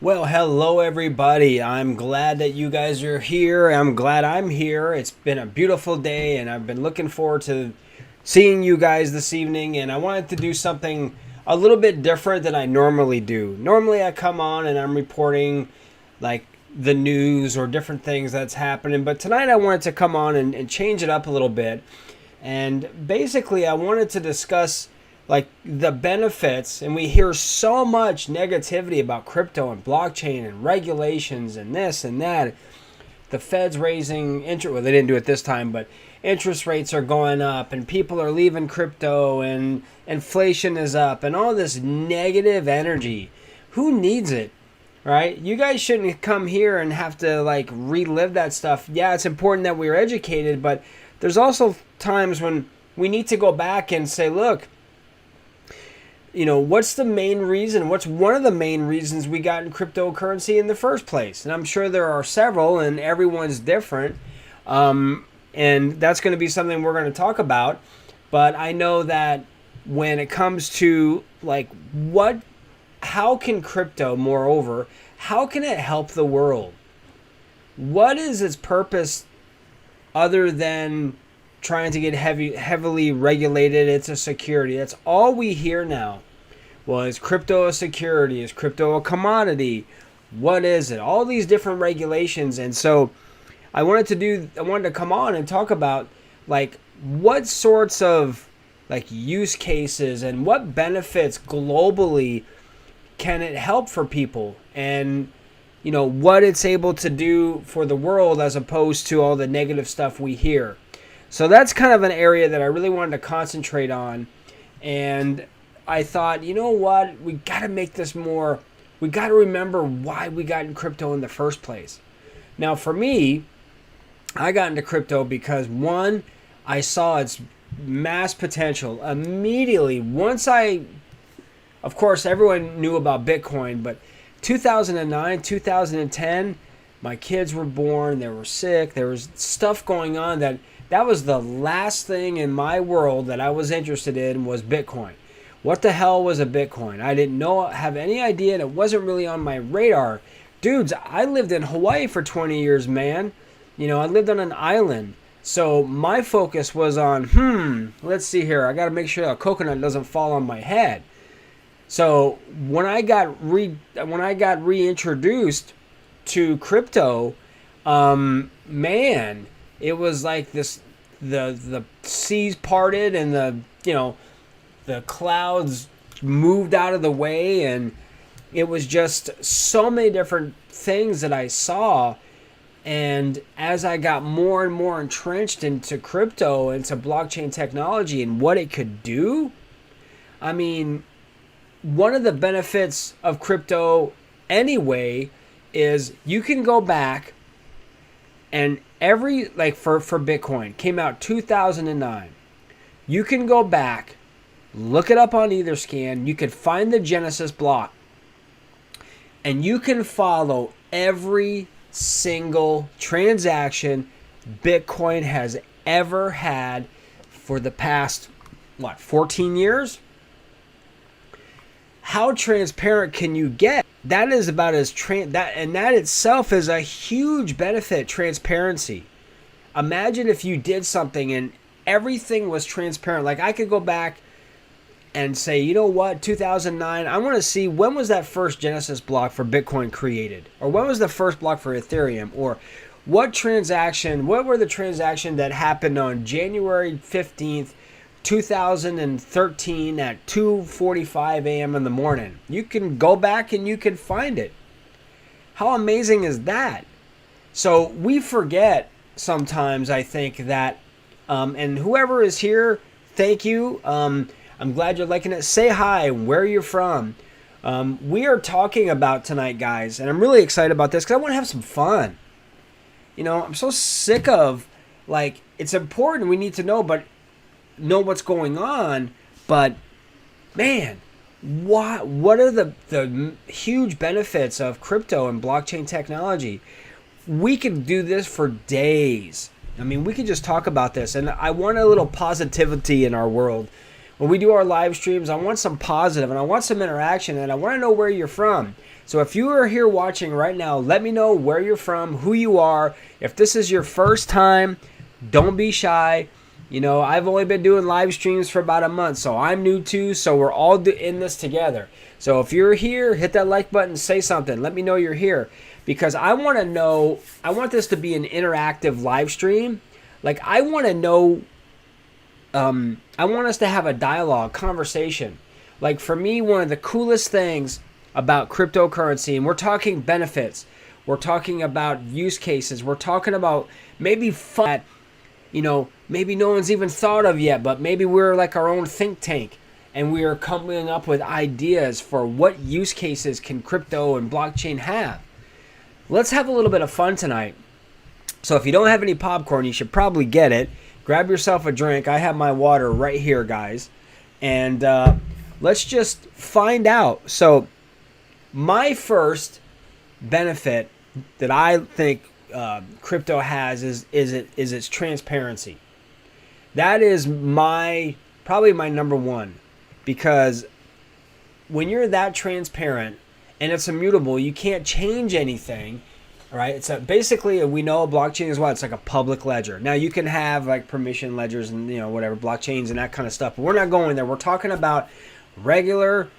Well, hello everybody. I'm glad that you guys are here. I'm glad I'm here. It's been a beautiful day and I've been looking forward to seeing you guys this evening, and I wanted to do something a little bit different than I normally do. Normally I come on and I'm reporting like the news or different things that's happening, but tonight I wanted to come on and change it up a little bit. And basically I wanted to discuss like the benefits, and we hear so much negativity about crypto and blockchain and regulations and this and that. The Fed's raising interest, well, they didn't do it this time, but interest rates are going up and people are leaving crypto and inflation is up and all this negative energy. Who needs it? Right? You guys shouldn't come here and have to like relive that stuff. Yeah, it's important that we're educated, but there's also times when we need to go back and say, look, what's the main reason? What's one of the main reasons we got in cryptocurrency in the first place? And I'm sure there are several, and everyone's different. And that's going to be something we're going to talk about. But I know that when it comes to like how can crypto, moreover, how can it help the world? What is its purpose other than trying to get heavily regulated? It's a security. That's all we hear now. Well, is crypto a security? Is crypto a commodity? What is it? All these different regulations. And so I wanted to come on and talk about like what sorts of like use cases and what benefits globally can it help for people, and what it's able to do for the world as opposed to all the negative stuff we hear. So that's kind of an area that I really wanted to concentrate on. And I thought, you know what? We got to make this more, we got to remember why we got in crypto in the first place. Now, for me, I got into crypto because, one, I saw its mass potential immediately. Of course, everyone knew about Bitcoin, but 2009, 2010, my kids were born, they were sick, there was stuff going on that was the last thing in my world that I was interested in was Bitcoin. What the hell was a Bitcoin? I didn't have any idea, and it wasn't really on my radar. Dudes, I lived in Hawaii for 20 years, man. I lived on an island. So my focus was on, let's see here. I got to make sure a coconut doesn't fall on my head. So when I got reintroduced to crypto, man, it was like this, the seas parted and the clouds moved out of the way, and it was just so many different things that I saw. And as I got more and more entrenched into crypto, into blockchain technology and what it could do, I mean, one of the benefits of crypto anyway is you can go back and for Bitcoin came out 2009. You can go back, look it up on Etherscan, you can find the Genesis block, and you can follow every single transaction Bitcoin has ever had for the past 14 years. How transparent can you get? That is about that itself is a huge benefit, transparency. Imagine if you did something and everything was transparent. Like I could go back and say, you know what, 2009, I want to see when was that first Genesis block for Bitcoin created? Or when was the first block for Ethereum? Or what were the transactions that happened on January 15th, 2013 at 2:45 a.m. in the morning? You can go back and you can find it. How amazing is that? So we forget sometimes, I think, that, and whoever is here, thank you. I'm glad you're liking it. Say hi, where you're from. We are talking about tonight, guys, and I'm really excited about this because I want to have some fun. I'm so sick of, like, it's important, we need to know what's going on, but man, what are the huge benefits of crypto and blockchain technology? We could do this for days. I mean, we could just talk about this, and I want a little positivity in our world. When we do our live streams, I want some positive, and I want some interaction, and I want to know where you're from. So if you are here watching right now, let me know where you're from, who you are. If this is your first time, don't be shy. I've only been doing live streams for about a month, so I'm new too, so we're all in this together. So if you're here, hit that like button, say something. Let me know you're here, because I want to know, I want this to be an interactive live stream. Like, I want to know, I want us to have a dialogue, conversation. Like, for me, one of the coolest things about cryptocurrency, and we're talking benefits, we're talking about use cases, we're talking about maybe fun that, maybe no one's even thought of yet, but maybe we're like our own think tank, and we are coming up with ideas for what use cases can crypto and blockchain have. Let's have a little bit of fun tonight. So if you don't have any popcorn, you should probably get it. Grab yourself a drink. I have my water right here, guys. And let's just find out. So my first benefit that I think crypto has is its transparency. That is probably my number one, because when you're that transparent and it's immutable, you can't change anything, right? It's basically, we know a blockchain is what? It's like a public ledger. Now you can have like permission ledgers and whatever, blockchains and that kind of stuff, but we're not going there. We're talking about regular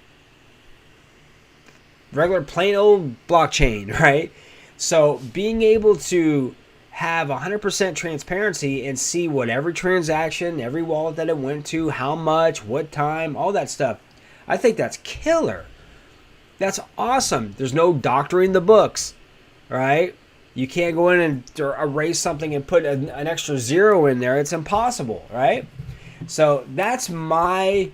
plain old blockchain, right? So being able to have 100% transparency and see what every transaction, every wallet that it went to, how much, what time, all that stuff, I think that's killer. That's awesome. There's no doctoring the books, right? You can't go in and erase something and put an extra zero in there. It's impossible, right? So that's my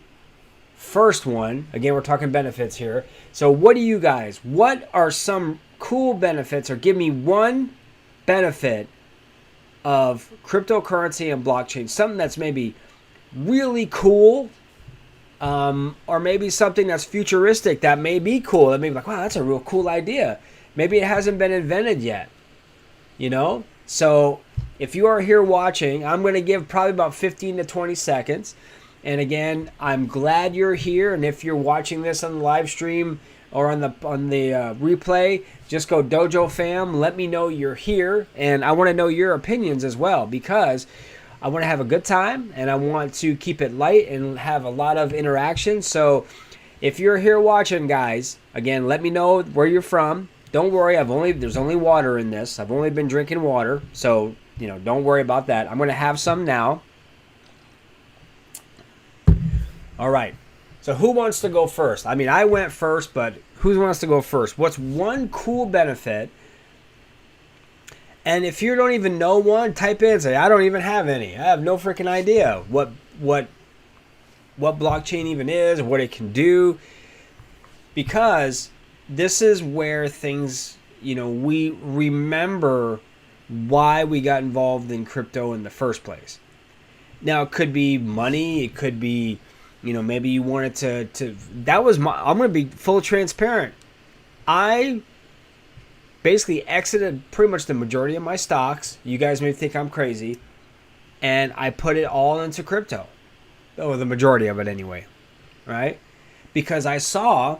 first one. Again, we're talking benefits here. So what are some cool benefits, or give me one benefit of cryptocurrency and blockchain, something that's maybe really cool, or maybe something that's futuristic that may be cool, that may be like, wow, that's a real cool idea. Maybe it hasn't been invented yet, So if you are here watching, I'm going to give probably about 15 to 20 seconds. And again, I'm glad you're here. And if you're watching this on the live stream or on the replay, just go Dojo fam. Let me know you're here, and I want to know your opinions as well, because I want to have a good time and I want to keep it light and have a lot of interaction. So if you're here watching, guys, again, let me know where you're from. Don't worry, there's only water in this. I've only been drinking water, so don't worry about that. I'm going to have some now. All right. So who wants to go first? I mean, I went first, but who wants to go first? What's one cool benefit? And if you don't even know one, type in, say, I don't even have any. I have no freaking idea what blockchain even is, what it can do. Because this is where things, we remember why we got involved in crypto in the first place. Now, it could be money. It could be, maybe you wanted to I'm going to be full transparent. I basically exited pretty much the majority of my stocks. You guys may think I'm crazy. And I put it all into crypto. Or the majority of it anyway. Right? Because I saw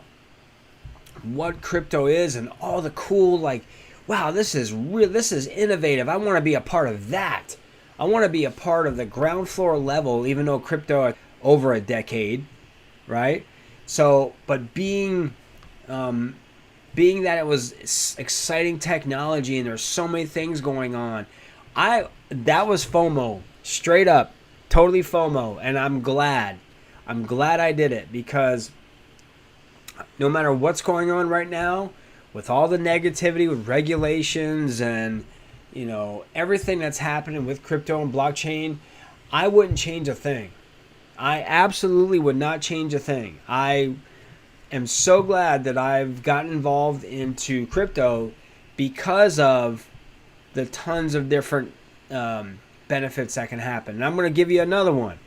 what crypto is and all the cool, like, wow, this is innovative. I want to be a part of that. I want to be a part of the ground floor level, even though crypto over a decade, right? So, but being that it was exciting technology and there's so many things going on, that was FOMO, straight up, totally FOMO, and I'm glad I did it, because no matter what's going on right now, with all the negativity, with regulations and everything that's happening with crypto and blockchain, I wouldn't change a thing. I absolutely would not change a thing. I am so glad that I've gotten involved into crypto because of the tons of different benefits that can happen. And I'm going to give you another one.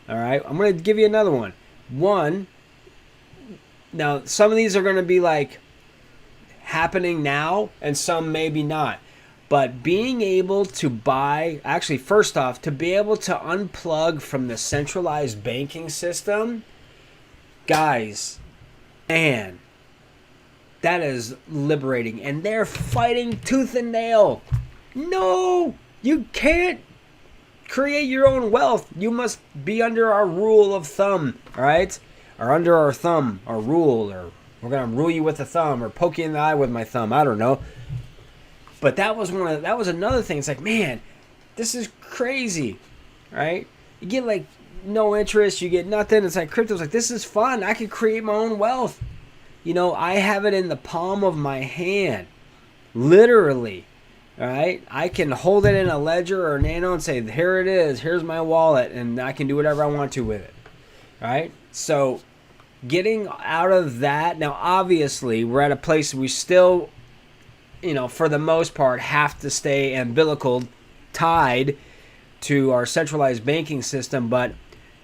All right? I'm going to give you another one. One, now some of these are going to be like happening now and some maybe not. But being able to first off, to be able to unplug from the centralized banking system, guys, man, That is liberating. And they're fighting tooth and nail. No, you can't create your own wealth. You must be under our rule of thumb, all right? Or under our thumb, our rule, or we're going to rule you with a thumb or poke you in the eye with my thumb. I don't know. But that was another thing. It's like, man, this is crazy, right? You get like no interest, you get nothing. It's like crypto's like, this is fun. I can create my own wealth. You know, I have it in the palm of my hand, literally. All right, I can hold it in a ledger or a nano and say, here it is. Here's my wallet, and I can do whatever I want to with it. All right, so getting out of that now. Obviously, we're at a place we still, you know, for the most part, have to stay umbilical tied to our centralized banking system. But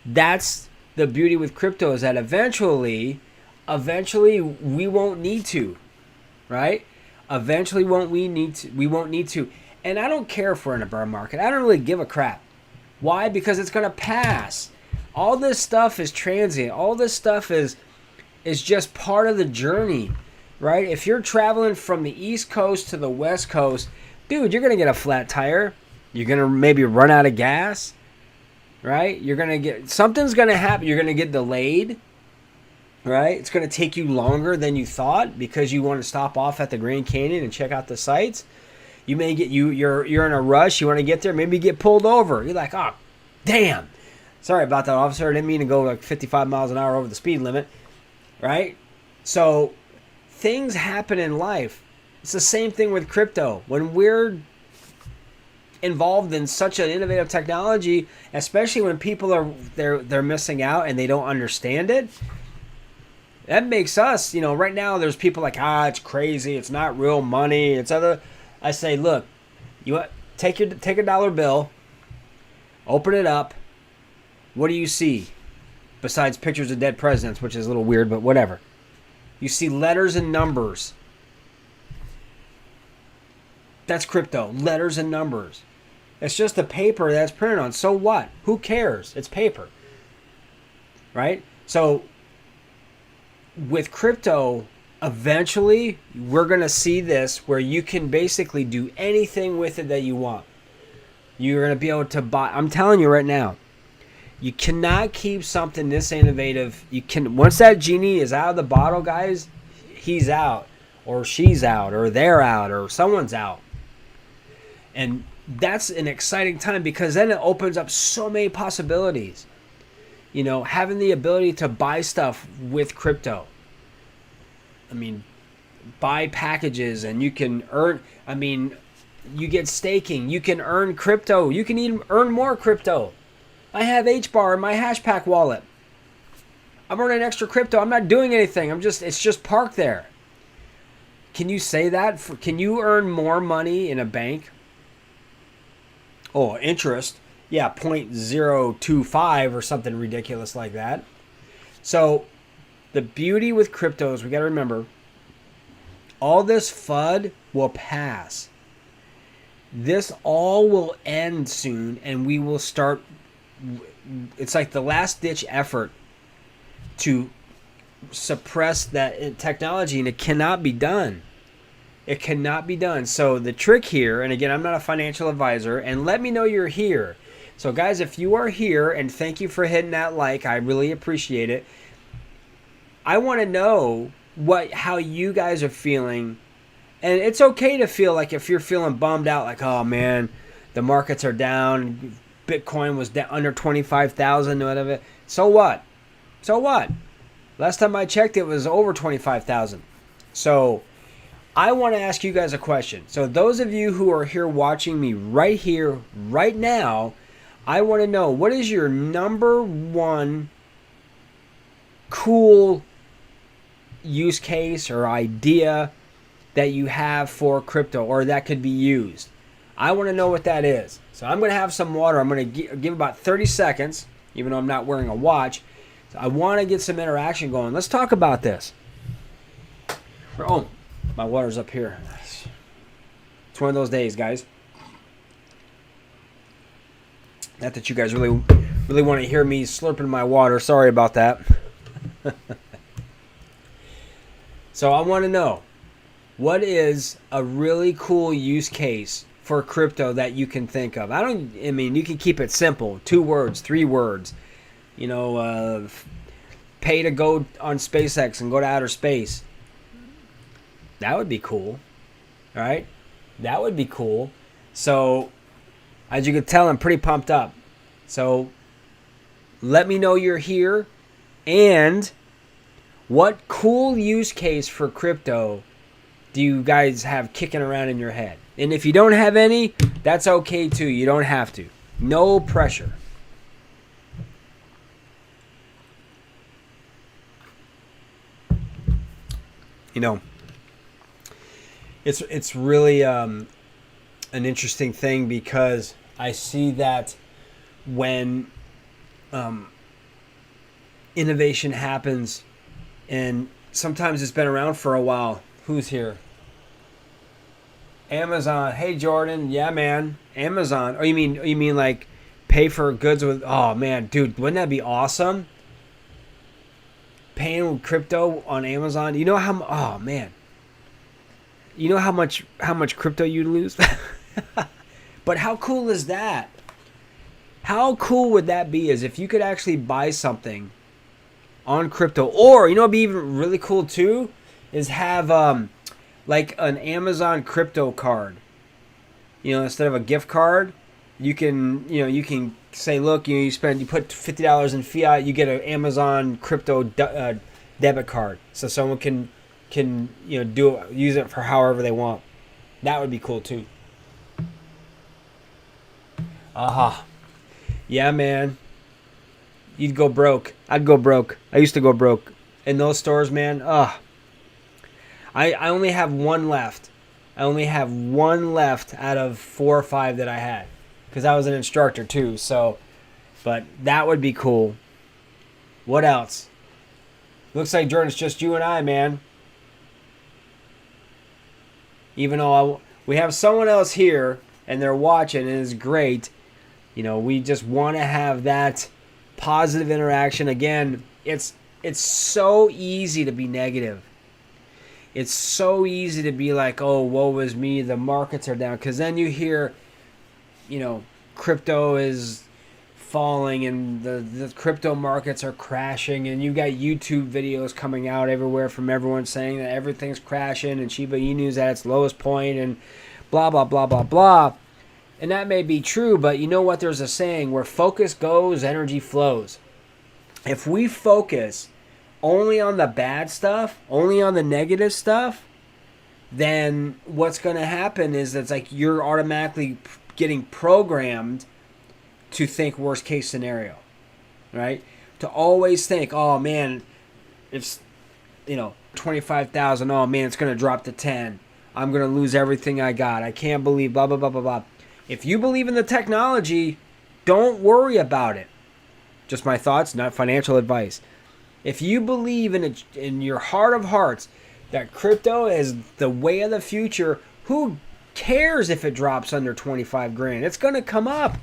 that's the beauty with crypto, is that eventually we won't need to, right? Eventually we won't need to. And I don't care if we're in a bear market. I don't really give a crap. Why? Because it's going to pass. All this stuff is transient. All this stuff is just part of the journey, right? If you're traveling from the East Coast to the West Coast, dude, you're going to get a flat tire. You're going to maybe run out of gas, right? Something's going to happen. You're going to get delayed. Right? It's going to take you longer than you thought because you want to stop off at the Grand Canyon and check out the sights. You may get you're in a rush. You want to get there. Maybe you get pulled over. You're like, oh, damn. Sorry about that, officer. I didn't mean to go like 55 miles an hour over the speed limit. Right? So things happen in life. It's the same thing with crypto. When we're involved in such an innovative technology, especially when people are they're missing out and they don't understand it. That makes us, you know, right now there's people like, it's crazy. It's not real money. It's other. I say, look, take a dollar bill, open it up. What do you see? Besides pictures of dead presidents, which is a little weird, but whatever. You see letters and numbers. That's crypto. Letters and numbers. It's just a paper that's printed on. So what? Who cares? It's paper. Right? So with crypto, eventually we're going to see this where you can basically do anything with it that you want. You're going to be able to buy. I'm telling you right now, you cannot keep something this innovative. Once that genie is out of the bottle, guys, he's out, or she's out, or they're out, or someone's out. And that's an exciting time because then it opens up so many possibilities. You know, having the ability to buy stuff with crypto. I mean, buy packages and you can earn, you get staking. You can earn crypto. You can even earn more crypto. I have HBAR in my Hashpack wallet. I'm earning extra crypto. I'm not doing anything. It's just parked there. Can you say that? Can you earn more money in a bank? Oh, interest. Yeah, 0.025 or something ridiculous like that. So the beauty with crypto is we got to remember, all this FUD will pass. This all will end soon, and we will start. It's like the last ditch effort to suppress that technology, and it cannot be done. It cannot be done. So the trick here, and again, I'm not a financial advisor, and let me know you're here. So guys, if you are here, and thank you for hitting that like, I really appreciate it. I want to know how you guys are feeling. And it's okay to feel like, if you're feeling bummed out, like, oh man, the markets are down, Bitcoin was under 25,000, whatever. So what? So what? Last time I checked, it was over 25,000. So I want to ask you guys a question. So those of you who are here watching me right here, right now, I want to know, what is your number one cool use case or idea that you have for crypto, or that could be used? I want to know what that is. So I'm going to have some water. I'm going to give about 30 seconds, even though I'm not wearing a watch. So I want to get some interaction going. Let's talk about this. Oh, my water's up here. It's one of those days, guys. Not that you guys really want to hear me slurping my water. Sorry about that. So I want to know, What is a really cool use case for crypto that you can think of? I mean, you can keep it simple. 2 words, 3 words. Pay to go on SpaceX and go to outer space. That would be cool. All right? That would be cool. So, as you can tell, I'm pretty pumped up. So, let me know you're here. And what cool use case for crypto do you guys have kicking around in your head? And if you don't have any, that's okay too. You don't have to. No pressure. It's really an interesting thing, because I see that when innovation happens, and sometimes it's been around for a while. Who's here? Amazon. Hey Jordan. Yeah, man. Amazon. Oh, you mean like pay for goods with? Oh man, dude, wouldn't that be awesome? Paying with crypto on Amazon. You know how? Oh man. You know how much crypto you'd lose? But how cool is that? How cool would that be? Is if you could actually buy something on crypto, or it'd be even really cool too, is have like an Amazon crypto card. Instead of a gift card, you can say, look, you put $50 in fiat, you get an Amazon crypto debit card, so someone can use it for however they want. That would be cool too. Aha. Yeah, man. You'd go broke. I'd go broke. I used to go broke in those stores, man. I only have one left. I only have one left out of 4 or 5 that I had, because I was an instructor too. So, but that would be cool. What else? Looks like, Jordan, it's just you and I, man. Even though we have someone else here and they're watching, and it's great. We just want to have that positive interaction. Again, it's so easy to be negative. It's so easy to be like, oh, woe is me, the markets are down. Because then you hear, crypto is falling and the crypto markets are crashing. And you got YouTube videos coming out everywhere from everyone saying that everything's crashing and Shiba Inu's at its lowest point and blah, blah, blah, blah, blah. And that may be true, but you know what? There's a saying, where focus goes, energy flows. If we focus only on the bad stuff, only on the negative stuff, then what's going to happen is it's like you're automatically getting programmed to think worst case scenario, right? To always think, oh man, it's 25,000. Oh man, it's going to drop to 10. I'm going to lose everything I got. I can't believe blah blah blah blah blah. If you believe in the technology, don't worry about it. Just my thoughts, not financial advice. If you believe in your heart of hearts that crypto is the way of the future, who cares if it drops under 25 grand? It's going to come up.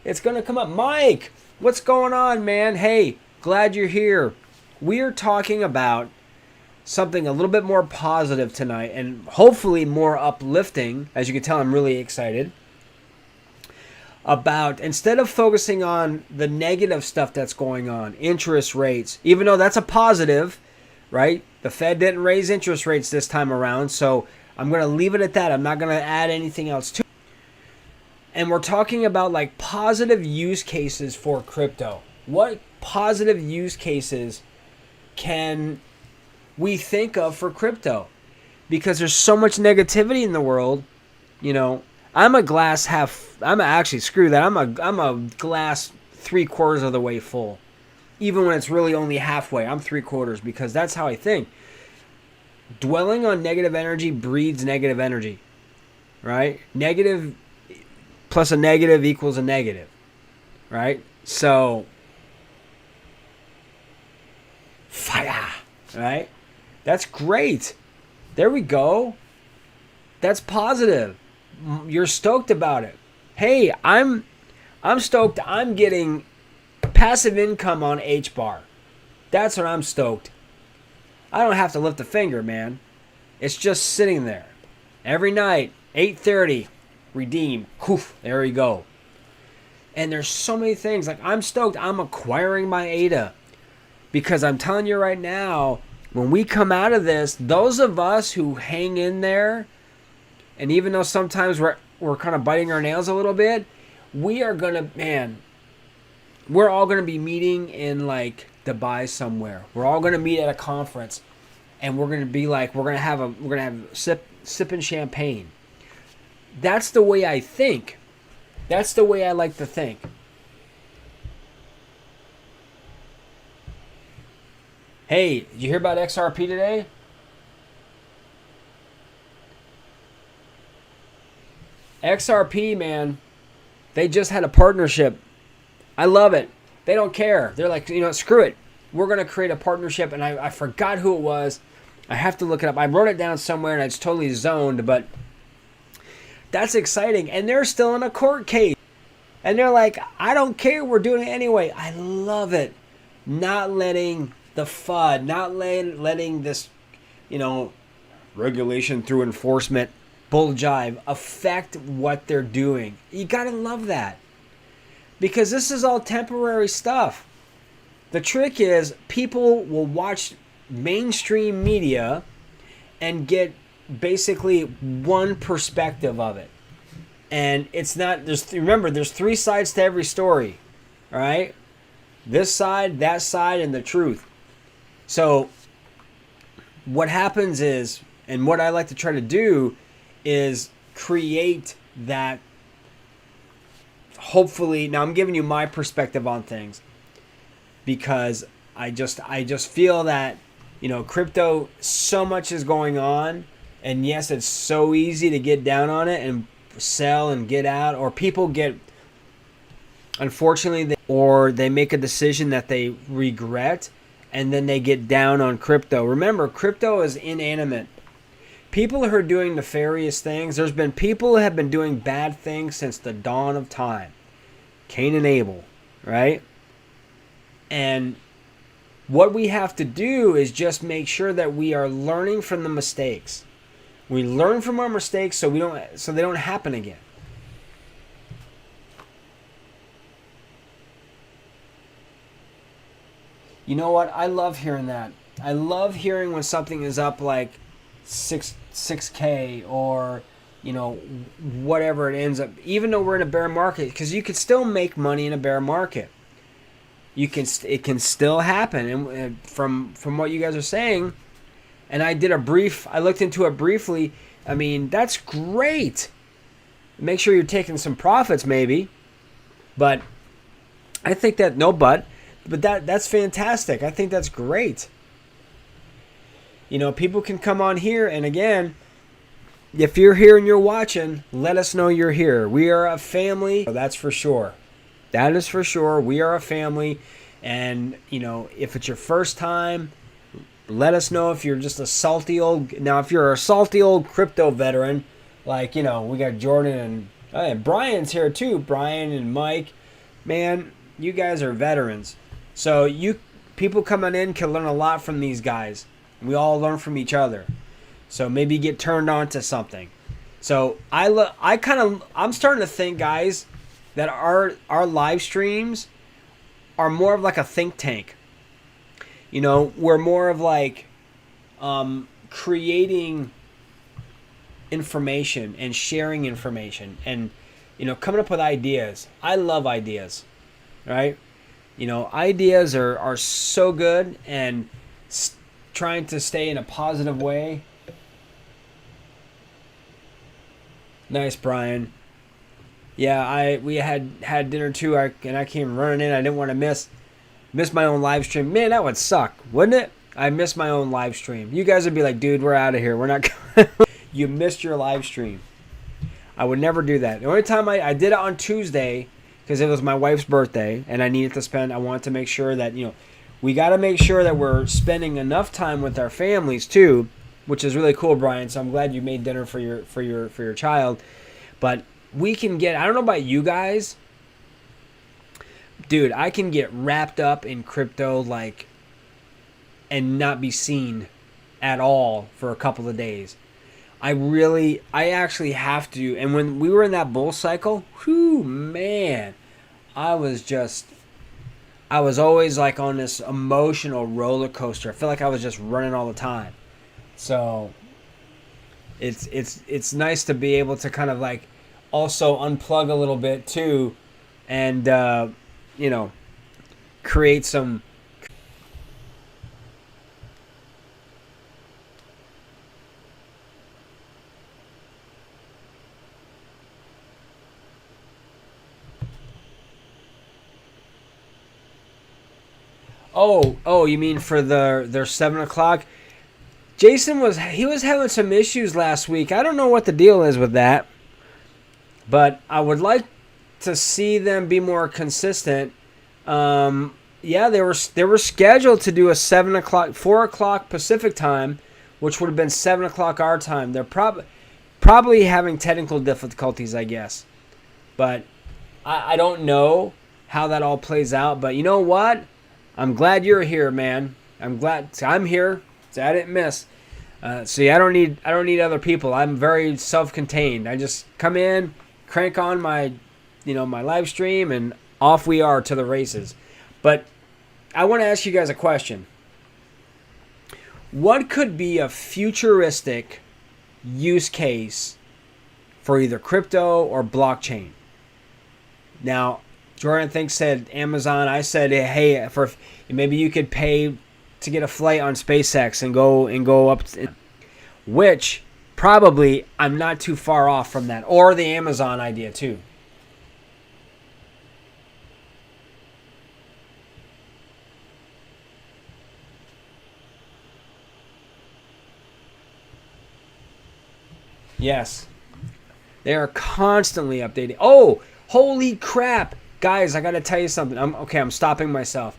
It's going to come up. Mike, what's going on, man? Hey, glad you're here. We are talking about something a little bit more positive tonight, and hopefully more uplifting. As you can tell, I'm really excited. About, instead of focusing on the negative stuff that's going on, interest rates, even though that's a positive, right? The Fed didn't raise interest rates this time around, so I'm going to leave it at that. I'm not going to add anything else to it. And we're talking about like positive use cases for crypto. What positive use cases can we think of for crypto? Because there's so much negativity in the world, I'm a glass half. I'm actually, screw that. I'm a glass 3/4 of the way full, even when it's really only halfway. I'm 3/4, because that's how I think. Dwelling on negative energy breeds negative energy, right? Negative plus a negative equals a negative, right? So, fire, right? That's great. There we go. That's positive. You're stoked about it. Hey, I'm stoked. I'm getting passive income on HBAR. That's what I'm stoked. I don't have to lift a finger, man. It's just sitting there. Every night, 8:30, redeem. Poof, there you go. And there's so many things. Like, I'm stoked. I'm acquiring my ADA. Because I'm telling you right now, when we come out of this, those of us who hang in there, and even though sometimes we're kind of biting our nails a little bit, we are going to, man, we're all going to be meeting in like Dubai somewhere. We're all going to meet at a conference, and we're going to be like, we're going to have sipping champagne. That's the way I think. That's the way I like to think. Hey, did you hear about XRP today? XRP, man, they just had a partnership. I love it. They don't care. They're like, screw it. We're going to create a partnership, and I forgot who it was. I have to look it up. I wrote it down somewhere, and it's totally zoned, but that's exciting. And they're still in a court case. And they're like, I don't care. We're doing it anyway. I love it. Not letting the FUD, not letting this, regulation through enforcement bull jive affect what they're doing. You got to love that. Because this is all temporary stuff. The trick is people will watch mainstream media and get basically one perspective of it. And it's not, remember, there's three sides to every story. All right? This side, that side, and the truth. So what happens is, and what I like to try to do is create that, hopefully, now I'm giving you my perspective on things, because I just feel that, crypto, so much is going on, and yes, it's so easy to get down on it and sell and get out, or people get, unfortunately, they make a decision that they regret, and then they get down on crypto. Remember, crypto is inanimate. People who are doing nefarious things, there's been people who have been doing bad things since the dawn of time. Cain and Abel, right? And what we have to do is just make sure that we are learning from the mistakes. We learn from our mistakes so they don't happen again. You know what? I love hearing that. I love hearing when something is up like 6K or, whatever it ends up. Even though we're in a bear market, because you can still make money in a bear market. It can still happen. And from what you guys are saying, and I looked into it briefly. I mean, that's great. Make sure you're taking some profits, maybe. But I think that But that's fantastic. I think that's great. People can come on here, and again, if you're here and you're watching, let us know you're here. We are a family. That's for sure. That is for sure. We are a family, and if it's your first time, let us know. If you're just a salty old, now if you're a salty old crypto veteran, like we got Jordan and Brian's here too. Brian and Mike, man, you guys are veterans. So people coming in can learn a lot from these guys. We all learn from each other. So maybe get turned on to something. So I'm starting to think, guys, that our live streams are more of like a think tank. We're more of like creating information and sharing information and coming up with ideas. I love ideas, right? Ideas are so good, and trying to stay in a positive way. Nice, Brian. Yeah, we had dinner too, and I came running in. I didn't want to miss my own live stream. Man, that would suck, wouldn't it? I missed my own live stream. You guys would be like, dude, we're out of here. We're not going. You missed your live stream. I would never do that. The only time I did it on Tuesday, because it was my wife's birthday, and I wanted to make sure that, we got to make sure that we're spending enough time with our families too, which is really cool, Brian. So I'm glad you made dinner for your child. But we can get, I don't know about you guys, dude, I can get wrapped up in crypto and not be seen at all for a couple of days. I actually have to. And when we were in that bull cycle, whew, man, I was always like on this emotional roller coaster. I feel like I was just running all the time. So it's nice to be able to kind of like also unplug a little bit too, and create some. Oh, you mean for their 7 o'clock? Jason was having some issues last week. I don't know what the deal is with that, but I would like to see them be more consistent. Yeah, they were scheduled to do a 7 o'clock, 4 o'clock Pacific time, which would have been 7 o'clock our time. They're probably having technical difficulties, I guess, but I don't know how that all plays out. But you know what? I'm glad you're here, man. I'm here. So I didn't miss. See, I don't need other people. I'm very self-contained. I just come in, crank on my live stream, and off we are to the races. But I want to ask you guys a question. What could be a futuristic use case for either crypto or blockchain? Now, Jordan said Amazon. I said, hey, for maybe you could pay to get a flight on SpaceX and go up, which probably I'm not too far off from that, or the Amazon idea too. Yes, they are constantly updating. Oh, holy crap! Guys, I got to tell you something. I'm stopping myself.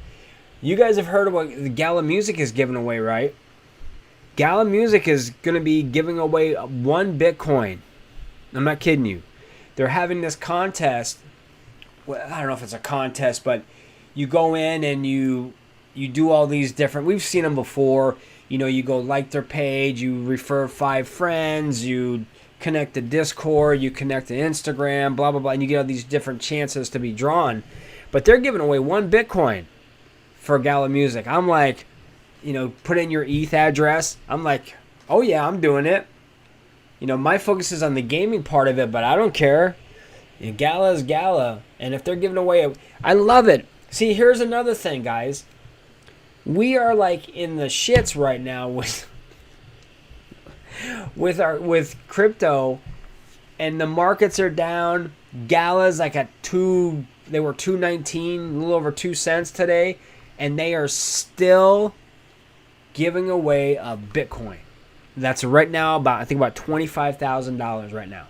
You guys have heard of what the Gala Music is giving away, right? Gala Music is going to be giving away 1 Bitcoin. I'm not kidding you. They're having this contest. Well, I don't know if it's a contest, but you go in and you do all these different. We've seen them before. You go like their page, you refer 5 friends, you connect to Discord, you connect to Instagram, blah, blah, blah, and you get all these different chances to be drawn. But they're giving away 1 Bitcoin for Gala Music. I'm like, put in your ETH address. I'm like, oh yeah, I'm doing it. My focus is on the gaming part of it, but I don't care. Gala is Gala. And if they're giving away, I love it. See, here's another thing, guys. We are like in the shits right now with crypto, and the markets are down. Gala's like at they were 2.19, a little over 2 cents today, and they are still giving away a Bitcoin. That's right now about $25,000 right now.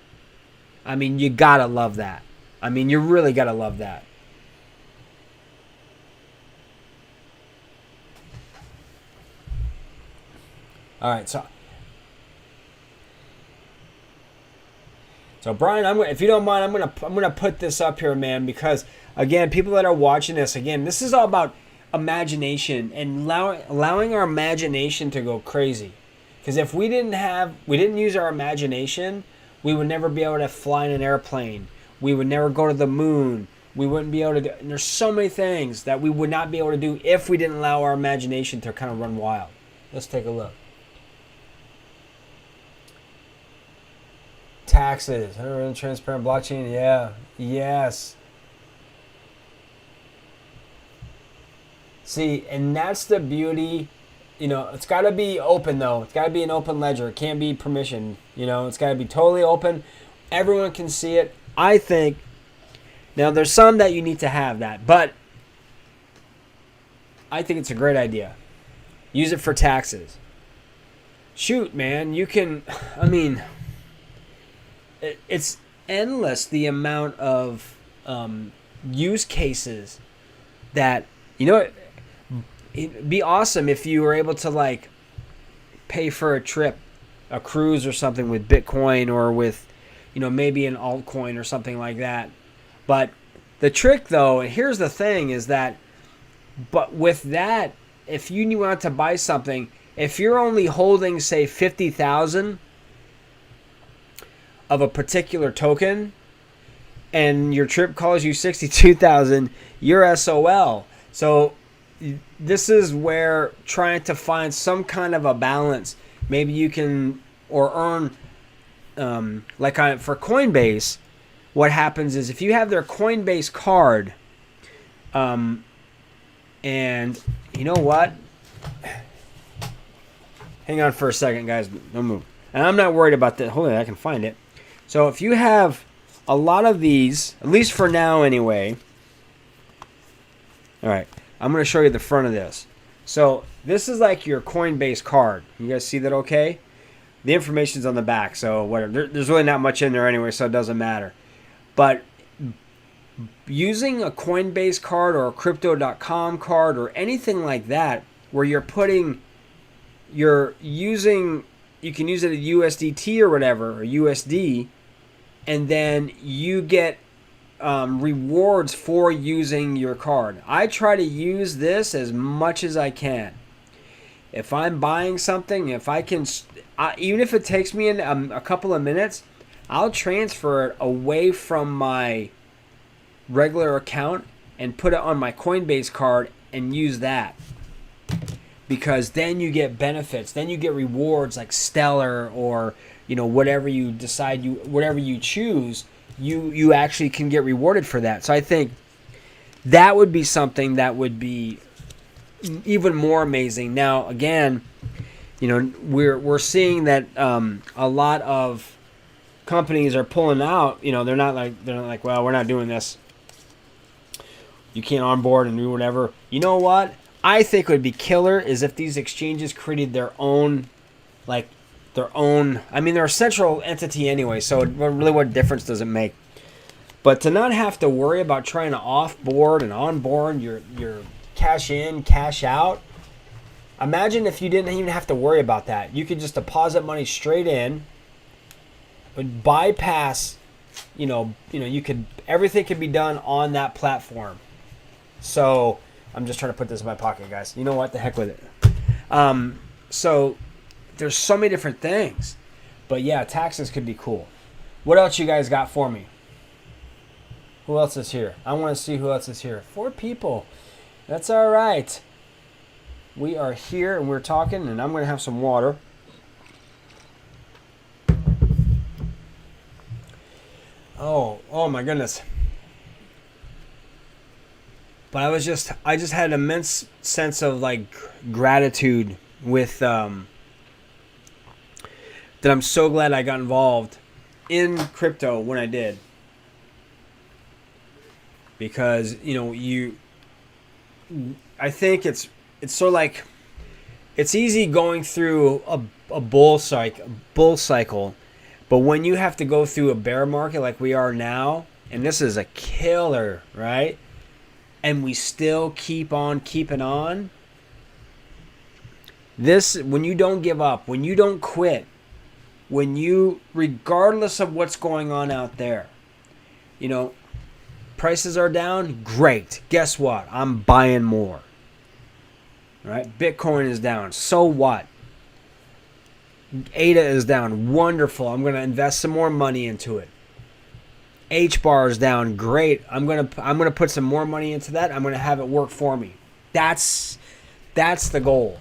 I mean, you gotta love that. I mean, you really gotta love that. All right, so Brian, if you don't mind, I'm gonna put this up here, man, because again, people that are watching this, again, this is all about imagination and allowing our imagination to go crazy. Because if we didn't use our imagination, we would never be able to fly in an airplane. We would never go to the moon. We wouldn't be able to do, and there's so many things that we would not be able to do if we didn't allow our imagination to kind of run wild. Let's take a look. Taxes, transparent blockchain, yeah, yes. See, and that's the beauty. It's got to be open, though. It's got to be an open ledger. It can't be permission. It's got to be totally open. Everyone can see it. I think. Now, there's some that you need to have that, but I think it's a great idea. Use it for taxes. Shoot, man, you can. I mean, it's endless the amount of use cases that it'd be awesome if you were able to like pay for a trip, a cruise or something with Bitcoin or with, maybe an altcoin or something like that. But the trick though, and here's the thing is that, but with that, if you want to buy something, If you're only holding, say, 50,000 of a particular token, and your trip calls you 62,000, you're SOL. So this is where trying to find some kind of a balance. Maybe you can or earn for Coinbase. What happens is if you have their Coinbase card, and you know what? Hang on for a second, guys. Don't move. And I'm not worried about that. Hold on, I can find it. So if you have a lot of these, at least for now anyway. All right, I'm going to show you the front of this. So this is like your Coinbase card. You guys see that okay? The information's on the back, so whatever. There's really not much in there anyway, so it doesn't matter. But using a Coinbase card or a crypto.com card or anything like that, where you can use it at USDT or whatever, or USD, and then you get rewards for using your card. I try to use this as much as I can. If I'm buying something, if I can, even if it takes me in a couple of minutes, I'll transfer it away from my regular account and put it on my Coinbase card and use that. Because then you get benefits, then you get rewards like Stellar or whatever you decide whatever you choose, you actually can get rewarded for that. So I think that would be something that would be even more amazing. Now again, we're seeing that a lot of companies are pulling out. They're not like, well, we're not doing this. You can't onboard and do whatever. You know what? I think would be killer is if these exchanges created their own. I mean, they're a central entity anyway, so really what difference does it make? But to not have to worry about trying to offboard and onboard your cash in, cash out. Imagine if you didn't even have to worry about that. You could just deposit money straight in, would bypass, everything could be done on that platform. So I'm just trying to put this in my pocket, guys. You know what? The heck with it. So there's so many different things. But yeah, taxes could be cool. What else you guys got for me? Who else is here? I want to see who else is here. 4 people. That's all right. We are here and we're talking, and I'm going to have some water. Oh my goodness. But I just had an immense sense of gratitude with that I'm so glad I got involved in crypto when I did. Because, I think it's sort of it's easy going through a bull cycle, but when you have to go through a bear market like we are now, and this is a killer, right? And we still keep on keeping on. When you don't give up, when you don't quit, regardless of what's going on out there, prices are down, great. Guess what? I'm buying more. Right? Bitcoin is down. So what? ADA is down. Wonderful. I'm going to invest some more money into it. HBAR is down. Great. I'm going to put some more money into that. I'm going to have it work for me. That's the goal.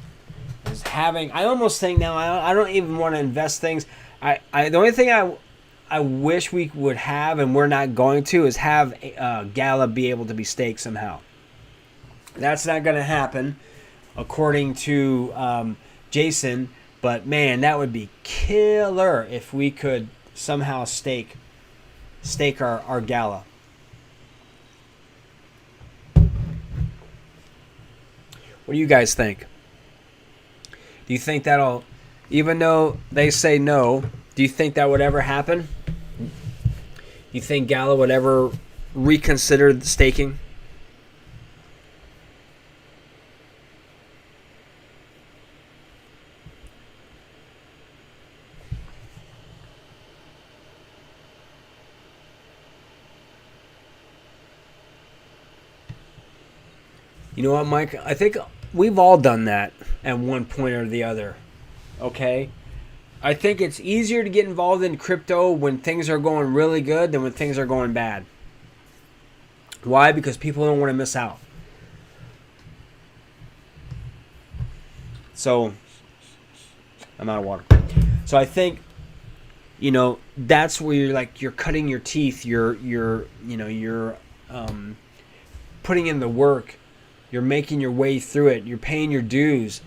I almost think now I don't even want to invest things. The only thing I wish we would have, and we're not going to, is have Gala be able to be staked somehow. That's not going to happen, according to Jason. But man, that would be killer if we could somehow stake our Gala. What do you guys think? Do you think that'll, even though they say no, do you think that would ever happen? Do you think Gala would ever reconsider the staking? You know what, Mike? I think we've all done that at one point or the other. Okay? I think it's easier to get involved in crypto when things are going really good than when things are going bad. Why? Because people don't want to miss out. So, I'm out of water. So I think, that's where you're cutting your teeth. You're putting in the work. You're making your way through it. You're paying your dues,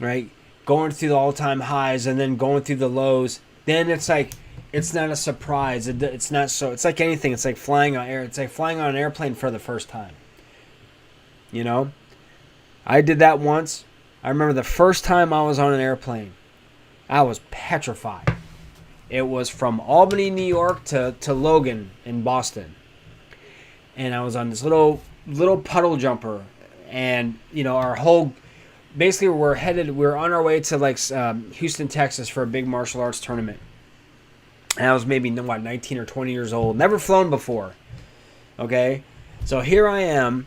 right? Going through the all-time highs and then going through the lows. Then it's like, it's not a surprise. It's not so. It's like anything. It's like flying on air. It's like flying on an airplane for the first time. I did that once. I remember the first time I was on an airplane, I was petrified. It was from Albany, New York to Logan in Boston. And I was on this little puddle jumper. And, our whole, basically we're on our way to Houston, Texas for a big martial arts tournament. And I was maybe, 19 or 20 years old. Never flown before. Okay? So here I am.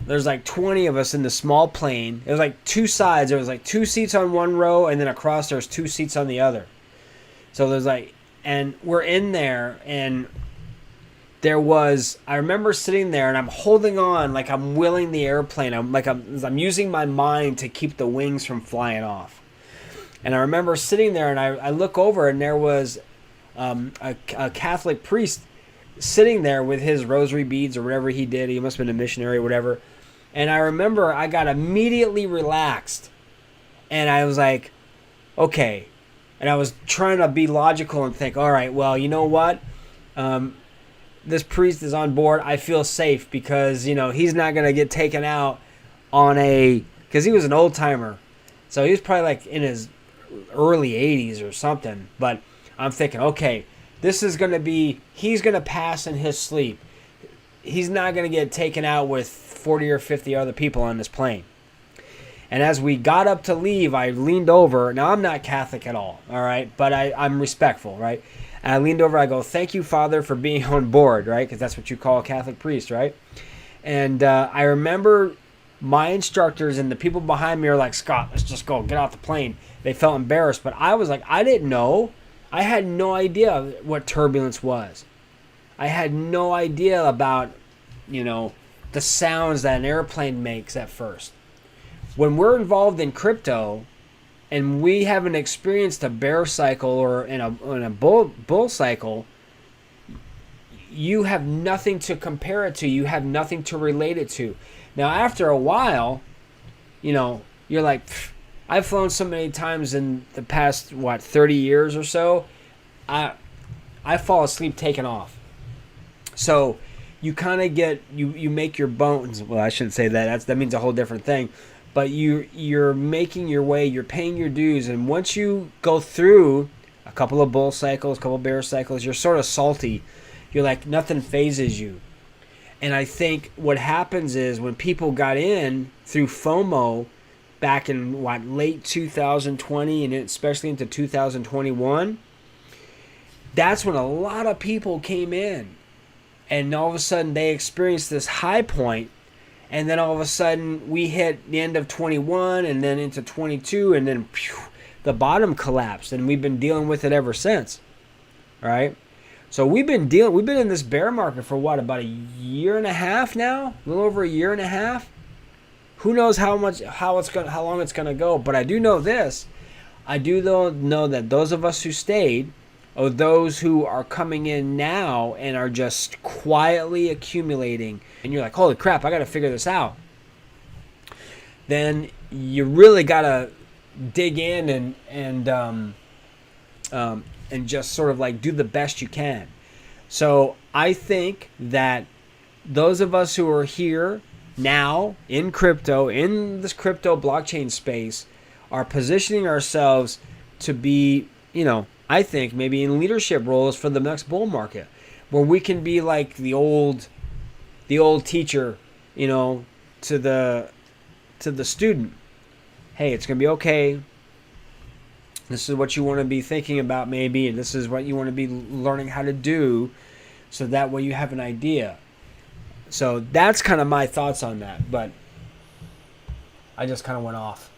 There's 20 of us in the small plane. It was two sides. There was 2 seats on one row, and then across there's 2 seats on the other. So there's and we're in there, and I remember sitting there, and I'm holding on like I'm willing the airplane. I'm using my mind to keep the wings from flying off. And I remember sitting there, and I look over, and there was a Catholic priest sitting there with his rosary beads or whatever he did. He must have been a missionary or whatever. And I remember I got immediately relaxed. And I was like, okay. And I was trying to be logical and think, all right, well, you know what? This priest is on board. I feel safe because, he's not going to get taken out because he was an old timer. So he was probably in his early 80s or something. But I'm thinking, okay, this is going to be, he's going to pass in his sleep. He's not going to get taken out with 40 or 50 other people on this plane. And as we got up to leave, I leaned over. Now, I'm not Catholic at all right? But I'm respectful, right? And I leaned over, I go, thank you, Father, for being on board, right? Because that's what you call a Catholic priest, right? And I remember my instructors and the people behind me are like, Scott, let's just go, get off the plane. They felt embarrassed, but I was like, I didn't know. I had no idea what turbulence was. I had no idea about, the sounds that an airplane makes at first. When we're involved in crypto and we haven't experienced a bear cycle or in a bull cycle, you have nothing to compare it to. You have nothing to relate it to. Now, after a while, you're like, I've flown so many times in the past, 30 years or so, I fall asleep taking off. So you kind of get, you make your bones, well, I shouldn't say that, that means a whole different thing, but you're making your way, you're paying your dues, and once you go through a couple of bull cycles, a couple of bear cycles, you're sort of salty. You're like, nothing phases you. And I think what happens is when people got in through FOMO back in late 2020 and especially into 2021, that's when a lot of people came in. And all of a sudden they experienced this high point, and then all of a sudden we hit the end of 21 and then into 22, and then the bottom collapsed, and we've been dealing with it ever since. All right? So we've been in this bear market for about a year and a half now, a little over a year and a half. Who knows how long it's going to go, but I do know this. I do know that those of us who stayed, or those who are coming in now and are just quietly accumulating, and you're like, holy crap, I got to figure this out. Then you really got to dig in and just sort of do the best you can. So I think that those of us who are here now in crypto, in this crypto blockchain space, are positioning ourselves to be, I think maybe in leadership roles for the next bull market, where we can be like the old teacher, to the student. Hey, it's going to be okay. This is what you want to be thinking about maybe, and this is what you want to be learning how to do, so that way you have an idea. So that's kind of my thoughts on that. But I just kind of went off.